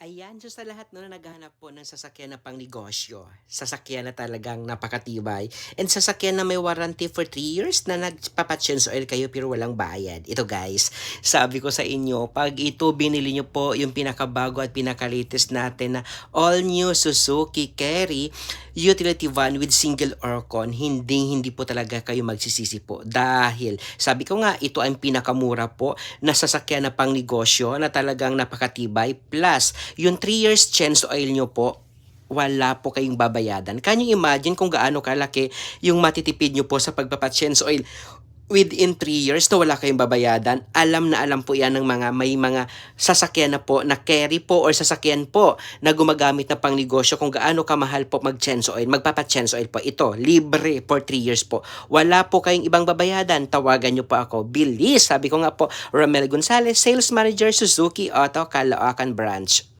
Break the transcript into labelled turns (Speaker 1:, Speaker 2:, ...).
Speaker 1: Ayan, so sa lahat no, na naghahanap po ng sasakyan na pangnegosyo, sasakyan na talagang napakatibay, and sasakyan na may warranty for 3 years na nagpapachange oil kayo pero walang bayad. Ito guys, sabi ko sa inyo, pag ito binili nyo po yung pinakabago at pinakalitis natin na all new Suzuki Carry utility van with single aircon, hindi po talaga kayo magsisisi po. Dahil, sabi ko nga, ito ang pinakamura po na sasakyan na pangnegosyo na talagang napakatibay plus yung 3 years change oil nyo po, wala po kayong babayadan. Can you imagine kung gaano kalaki yung matitipid nyo po sa pagpapachange oil? Within 3 years na wala kayong babayadan, alam na alam po yan ng may mga sasakyan na po na carry po or sasakyan po na gumagamit na pang negosyo kung gaano kamahal po mag-change oil, magpapa-change oil po. Ito, libre for 3 years po. Wala po kayong ibang babayadan, tawagan nyo po ako. Bilis! Sabi ko nga po, Romel Gonzalez, Sales Manager, Suzuki Auto, Caloocan Branch.